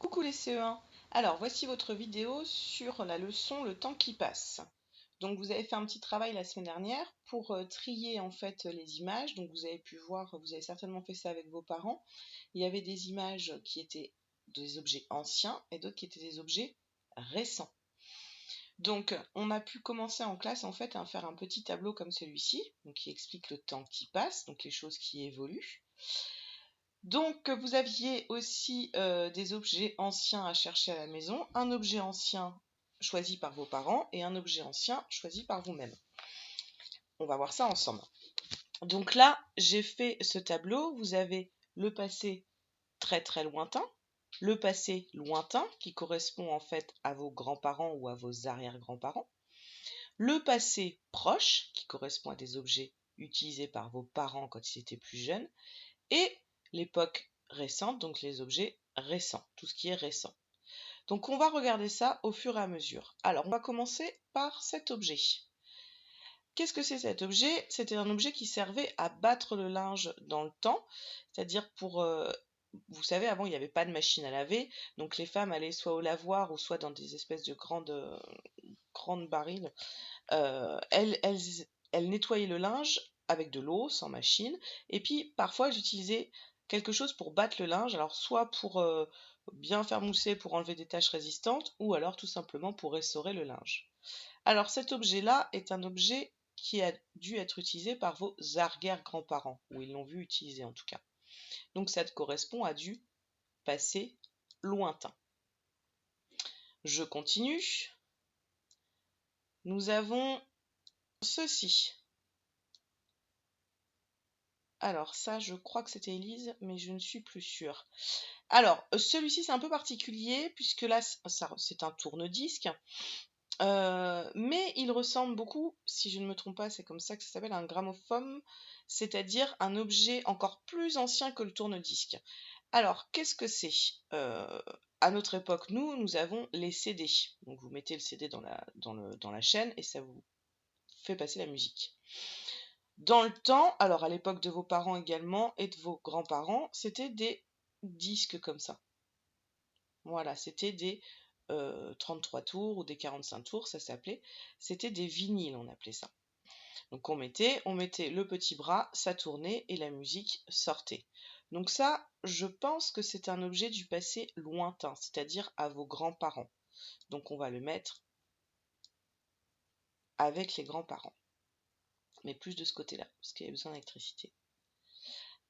Coucou les CE1. Alors, voici votre vidéo sur la leçon Le temps qui passe. Donc, vous avez fait un petit travail la semaine dernière pour trier en fait les images. Donc, vous avez pu voir, vous avez certainement fait ça avec vos parents. Il y avait des images qui étaient des objets anciens et d'autres qui étaient des objets récents. Donc, on a pu commencer en classe en fait à faire un petit tableau comme celui-ci, donc qui explique le temps qui passe, donc les choses qui évoluent. Donc, vous aviez aussi des objets anciens à chercher à la maison, un objet ancien choisi par vos parents et un objet ancien choisi par vous-même. On va voir ça ensemble. Donc là, j'ai fait ce tableau. Vous avez le passé très très lointain, le passé lointain qui correspond en fait à vos grands-parents ou à vos arrière-grands-parents, le passé proche qui correspond à des objets utilisés par vos parents quand ils étaient plus jeunes, et l'époque récente, donc les objets récents, tout ce qui est récent. Donc on va regarder ça au fur et à mesure. Alors on va commencer par cet objet. Qu'est-ce que c'est cet objet? C'était un objet qui servait à battre le linge dans le temps, c'est-à-dire pour... vous savez, avant, il n'y avait pas de machine à laver, donc les femmes allaient soit au lavoir ou soit dans des espèces de grandes barils. Elles nettoyaient le linge avec de l'eau, sans machine, et puis parfois elles utilisaient quelque chose pour battre le linge, alors soit pour bien faire mousser pour enlever des taches résistantes, ou alors tout simplement pour essorer le linge. Alors cet objet-là est un objet qui a dû être utilisé par vos arrière-grands-parents, ou ils l'ont vu utiliser en tout cas. Donc ça correspond à du passé lointain. Je continue. Nous avons ceci. Alors ça, je crois que c'était Élise, mais je ne suis plus sûre. Alors, celui-ci, c'est un peu particulier, puisque là, c'est un tourne-disque. Mais il ressemble beaucoup, si je ne me trompe pas, c'est comme ça que ça s'appelle, un gramophone, c'est-à-dire un objet encore plus ancien que le tourne-disque. Alors, qu'est-ce que c'est? À notre époque, nous avons les CD. Donc, vous mettez le CD dans la chaîne et ça vous fait passer la musique. Dans le temps, alors à l'époque de vos parents également et de vos grands-parents, c'était des disques comme ça. Voilà, c'était des 33 tours ou des 45 tours, ça s'appelait. C'était des vinyles, on appelait ça. Donc on mettait le petit bras, ça tournait et la musique sortait. Donc ça, je pense que c'est un objet du passé lointain, c'est-à-dire à vos grands-parents. Donc on va le mettre avec les grands-parents. Mais plus de ce côté-là, parce qu'il y a besoin d'électricité.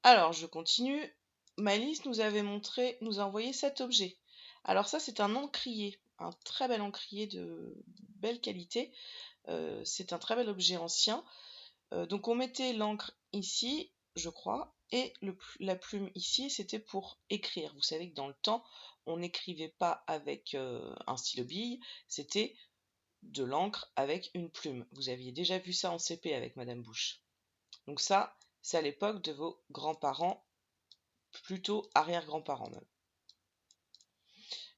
Alors, je continue. Malice nous a envoyé cet objet. Alors ça, c'est un encrier, un très bel encrier de belle qualité. C'est un très bel objet ancien. Donc on mettait l'encre ici, je crois, et la plume ici, c'était pour écrire. Vous savez que dans le temps, on n'écrivait pas avec un stylo-bille, c'était de l'encre avec une plume. Vous aviez déjà vu ça en CP avec Madame Bouche. Donc ça, c'est à l'époque de vos grands-parents, plutôt arrière-grands-parents même.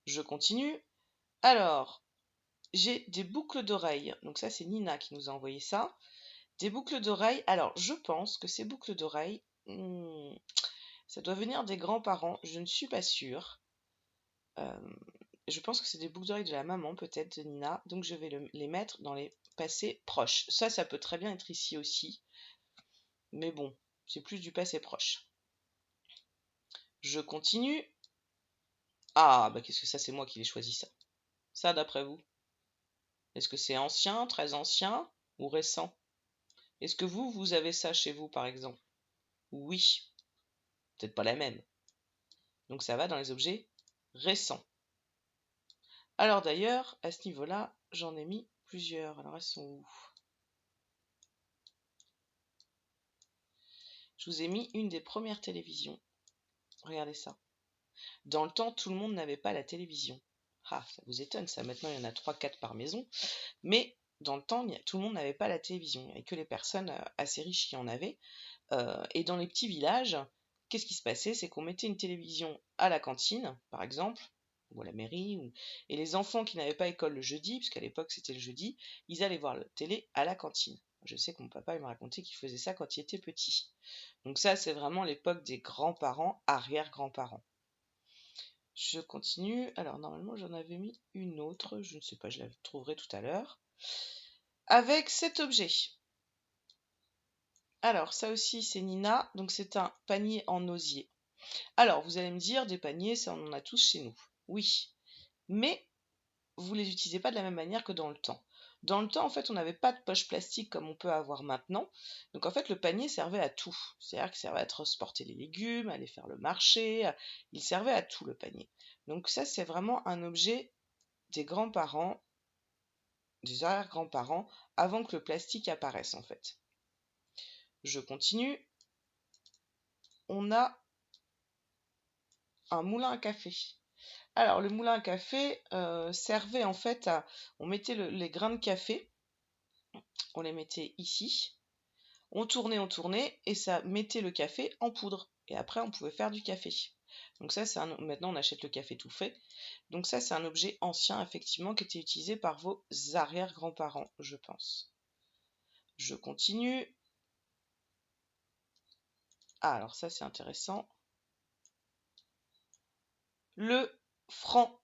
Je continue. Alors, j'ai des boucles d'oreilles. Donc ça, c'est Nina qui nous a envoyé ça. Des boucles d'oreilles. Alors, je pense que ces boucles d'oreilles, ça doit venir des grands-parents. Je ne suis pas sûre. Je pense que c'est des boucles d'oreilles de la maman, peut-être, de Nina. Donc, je vais les mettre dans les passés proches. Ça peut très bien être ici aussi. Mais bon, c'est plus du passé proche. Je continue. Ah, bah qu'est-ce que ça, c'est moi qui l'ai choisi ça. Ça, d'après vous? Est-ce que c'est ancien, très ancien ou récent? Est-ce que vous avez ça chez vous, par exemple? Oui, peut-être pas la même. Donc ça va dans les objets récents. Alors d'ailleurs, à ce niveau-là, j'en ai mis plusieurs. Alors elles sont où? Je vous ai mis une des premières télévisions. Regardez ça. Dans le temps, tout le monde n'avait pas la télévision. Ah, ça vous étonne ça. Maintenant, il y en a 3-4 par maison. Mais dans le temps, tout le monde n'avait pas la télévision. Il n'y avait que les personnes assez riches qui en avaient. Et dans les petits villages, qu'est-ce qui se passait? C'est qu'on mettait une télévision à la cantine, par exemple, ou à la mairie, et les enfants qui n'avaient pas école le jeudi, puisqu'à l'époque c'était le jeudi, ils allaient voir la télé à la cantine. Je sais que mon papa me racontait qu'il faisait ça quand il était petit. Donc ça, c'est vraiment l'époque des grands-parents, arrière-grands-parents. Je continue. Alors, normalement, j'en avais mis une autre. Je ne sais pas, je la trouverai tout à l'heure. Avec cet objet. Alors, ça aussi, c'est Nina. Donc, c'est un panier en osier. Alors, vous allez me dire, des paniers, ça, on en a tous chez nous. Oui. Mais, vous les utilisez pas de la même manière que dans le temps. Dans le temps, en fait, on n'avait pas de poche plastique comme on peut avoir maintenant. Donc, en fait, le panier servait à tout. C'est-à-dire qu'il servait à transporter les légumes, à aller faire le marché. Il servait à tout, le panier. Donc, ça, c'est vraiment un objet des grands-parents, des arrière-grands-parents, avant que le plastique apparaisse, en fait. Je continue. On a un moulin à café. Alors, le moulin à café servait en fait à... On mettait les grains de café, on les mettait ici, on tournait, et ça mettait le café en poudre. Et après, on pouvait faire du café. Donc ça, maintenant, on achète le café tout fait. Donc ça, c'est un objet ancien, effectivement, qui était utilisé par vos arrière-grands-parents, je pense. Je continue. Ah, alors ça, c'est intéressant. Le franc.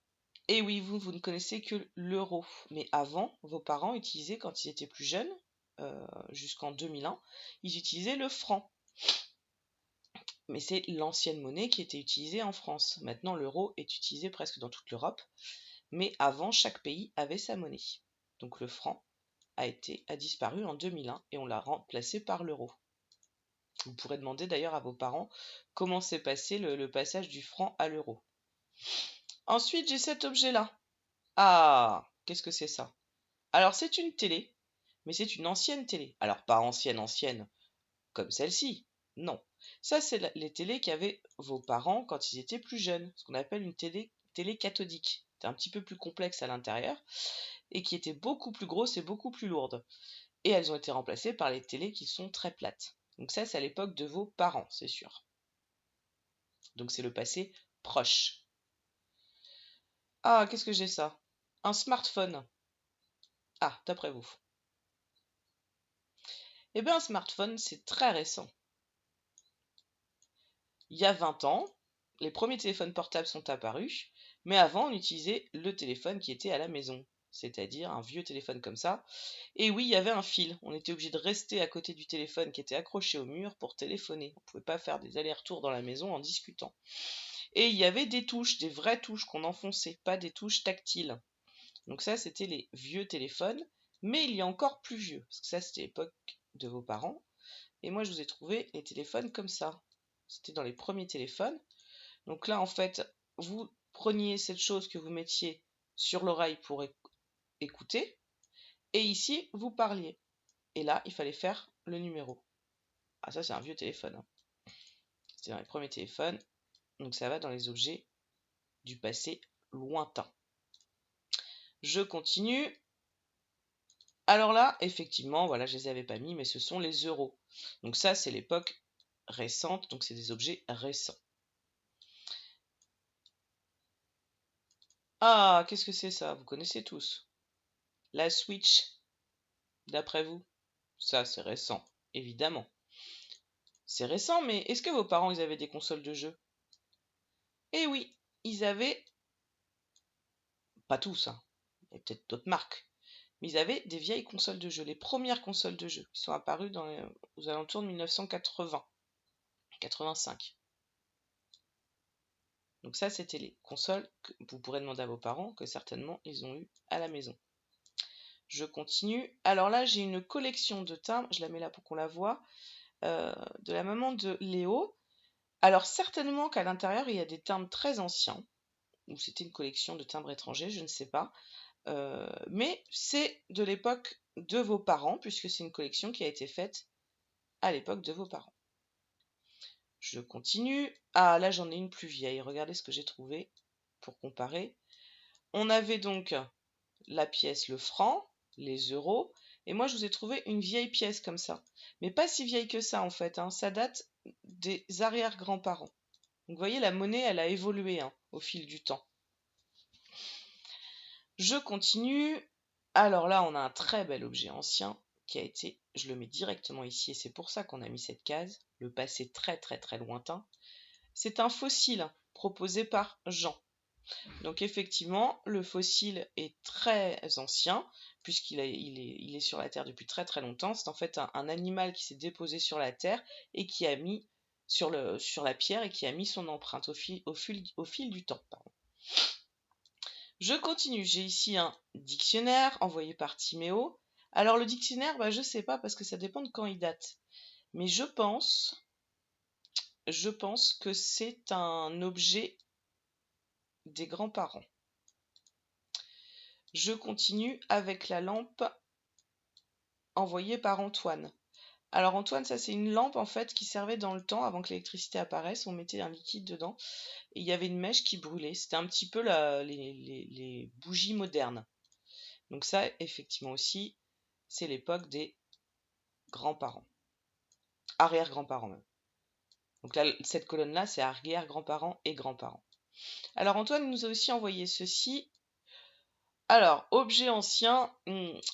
Et oui, vous ne connaissez que l'euro. Mais avant, vos parents utilisaient, quand ils étaient plus jeunes, jusqu'en 2001, ils utilisaient le franc. Mais c'est l'ancienne monnaie qui était utilisée en France. Maintenant, l'euro est utilisé presque dans toute l'Europe. Mais avant, chaque pays avait sa monnaie. Donc le franc a disparu en 2001 et on l'a remplacé par l'euro. Vous pourrez demander d'ailleurs à vos parents comment s'est passé le passage du franc à l'euro. Ensuite, j'ai cet objet-là. Ah, qu'est-ce que c'est ça? Alors, c'est une télé, mais c'est une ancienne télé. Alors, pas ancienne, comme celle-ci. Non. Ça, c'est les télés qu'avaient vos parents quand ils étaient plus jeunes. Ce qu'on appelle une télé cathodique. C'est un petit peu plus complexe à l'intérieur et qui était beaucoup plus grosse et beaucoup plus lourde. Et elles ont été remplacées par les télés qui sont très plates. Donc ça, c'est à l'époque de vos parents, c'est sûr. Donc c'est le passé proche. Ah, qu'est-ce que j'ai ça? Un smartphone. Ah, d'après vous. Eh bien, un smartphone, c'est très récent. Il y a 20 ans, les premiers téléphones portables sont apparus, mais avant, on utilisait le téléphone qui était à la maison, c'est-à-dire un vieux téléphone comme ça. Et oui, il y avait un fil. On était obligé de rester à côté du téléphone qui était accroché au mur pour téléphoner. On ne pouvait pas faire des allers-retours dans la maison en discutant. Et il y avait des touches, des vraies touches qu'on enfonçait, pas des touches tactiles. Donc ça, c'était les vieux téléphones, mais il y a encore plus vieux, parce que ça, c'était l'époque de vos parents. Et moi, je vous ai trouvé les téléphones comme ça. C'était dans les premiers téléphones. Donc là, en fait, vous preniez cette chose que vous mettiez sur l'oreille pour écouter, et ici, vous parliez. Et là, il fallait faire le numéro. Ah, ça, c'est un vieux téléphone, hein. C'était dans les premiers téléphones, donc ça va dans les objets du passé lointain. Je continue. Alors là, effectivement, voilà, je les avais pas mis, mais ce sont les euros. Donc ça, c'est l'époque récente, donc c'est des objets récents. Ah, qu'est-ce que c'est ça? Vous connaissez tous. La Switch, d'après vous? Ça, c'est récent, évidemment. C'est récent, mais est-ce que vos parents, ils avaient des consoles de jeux? Eh oui, ils avaient, pas tous, hein, il y avait peut-être d'autres marques, mais ils avaient des vieilles consoles de jeux, les premières consoles de jeux, qui sont apparues aux alentours de 1980, 85. Donc ça, c'était les consoles que vous pourrez demander à vos parents, que certainement ils ont eu à la maison. Je continue. Alors là, j'ai une collection de timbres, je la mets là pour qu'on la voit, de la maman de Léo. Alors certainement qu'à l'intérieur, il y a des timbres très anciens, ou c'était une collection de timbres étrangers, je ne sais pas. Mais c'est de l'époque de vos parents, puisque c'est une collection qui a été faite à l'époque de vos parents. Je continue. Ah, là j'en ai une plus vieille. Regardez ce que j'ai trouvé pour comparer. On avait donc la pièce, le franc, les euros, et moi je vous ai trouvé une vieille pièce comme ça. Mais pas si vieille que ça en fait, hein. Ça date des arrière-grands-parents. Donc vous voyez, la monnaie, elle a évolué, hein, au fil du temps. Je continue. Alors là, on a un très bel objet ancien qui a été, je le mets directement ici, et c'est pour ça qu'on a mis cette case, le passé très très très lointain. C'est un fossile proposé par Jean. Donc effectivement, le fossile est très ancien, il est sur la Terre depuis très très longtemps. C'est en fait un animal qui s'est déposé sur la Terre et qui a mis sur la pierre et qui a mis son empreinte au fil du temps. Pardon. Je continue, j'ai ici un dictionnaire envoyé par Timéo. Alors le dictionnaire, je ne sais pas parce que ça dépend de quand il date. Mais je pense que c'est un objet des grands-parents. Je continue avec la lampe envoyée par Antoine. Alors Antoine, ça c'est une lampe en fait qui servait dans le temps avant que l'électricité apparaisse. On mettait un liquide dedans et il y avait une mèche qui brûlait. C'était un petit peu les bougies modernes. Donc ça, effectivement aussi, c'est l'époque des grands-parents. Arrière-grands-parents même. Donc là, cette colonne-là, c'est arrière-grands-parents et grands-parents. Alors Antoine nous a aussi envoyé ceci. Alors, objet ancien,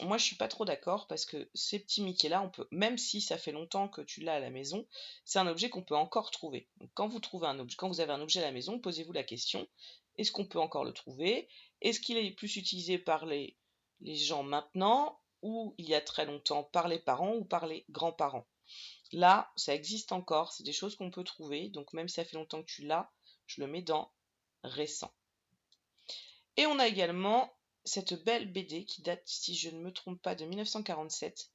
moi je suis pas trop d'accord parce que ces petits Mickey-là, on peut, même si ça fait longtemps que tu l'as à la maison, c'est un objet qu'on peut encore trouver. Donc, quand vous avez un objet à la maison, posez-vous la question, est-ce qu'on peut encore le trouver? Est-ce qu'il est plus utilisé par les gens maintenant ou il y a très longtemps par les parents ou par les grands-parents? Là, ça existe encore, c'est des choses qu'on peut trouver, donc même si ça fait longtemps que tu l'as, je le mets dans récent. Et on a également cette belle BD qui date, si je ne me trompe pas, de 1947.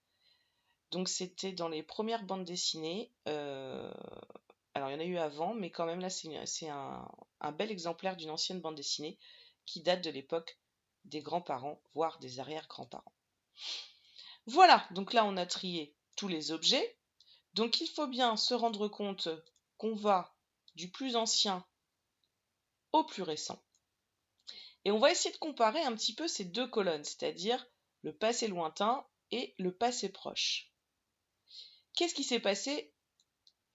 Donc c'était dans les premières bandes dessinées. Alors il y en a eu avant, mais quand même là c'est un bel exemplaire d'une ancienne bande dessinée qui date de l'époque des grands-parents, voire des arrière-grands-parents. Voilà, donc là on a trié tous les objets. Donc il faut bien se rendre compte qu'on va du plus ancien au plus récent. Et on va essayer de comparer un petit peu ces deux colonnes, c'est-à-dire le passé lointain et le passé proche. Qu'est-ce qui s'est passé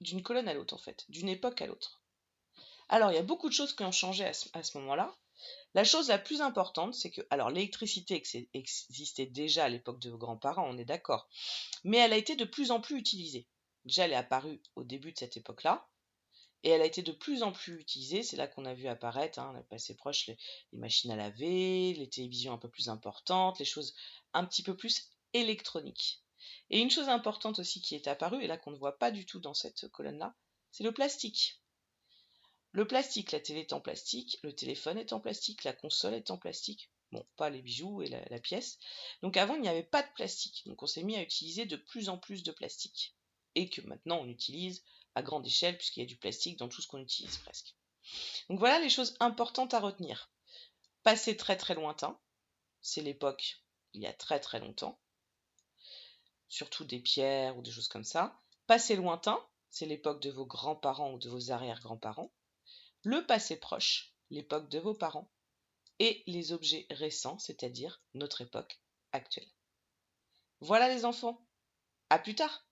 d'une colonne à l'autre en fait, d'une époque à l'autre? Alors il y a beaucoup de choses qui ont changé à ce moment-là. La chose la plus importante, c'est que, alors l'électricité existait déjà à l'époque de vos grands-parents, on est d'accord, mais elle a été de plus en plus utilisée. Déjà elle est apparue au début de cette époque-là, et elle a été de plus en plus utilisée, c'est là qu'on a vu apparaître, le passé proche, les machines à laver, les télévisions un peu plus importantes, les choses un petit peu plus électroniques. Et une chose importante aussi qui est apparue, et là qu'on ne voit pas du tout dans cette colonne-là, c'est le plastique. Le plastique, la télé est en plastique, le téléphone est en plastique, la console est en plastique. Bon, pas les bijoux et la pièce. Donc avant, il n'y avait pas de plastique. Donc on s'est mis à utiliser de plus en plus de plastique. Et que maintenant, on utilise à grande échelle, puisqu'il y a du plastique dans tout ce qu'on utilise presque. Donc voilà les choses importantes à retenir. Passé très très lointain, c'est l'époque il y a très très longtemps, surtout des pierres ou des choses comme ça. Passé lointain, c'est l'époque de vos grands-parents ou de vos arrière-grands-parents. Le passé proche, l'époque de vos parents. Et les objets récents, c'est-à-dire notre époque actuelle. Voilà les enfants, à plus tard!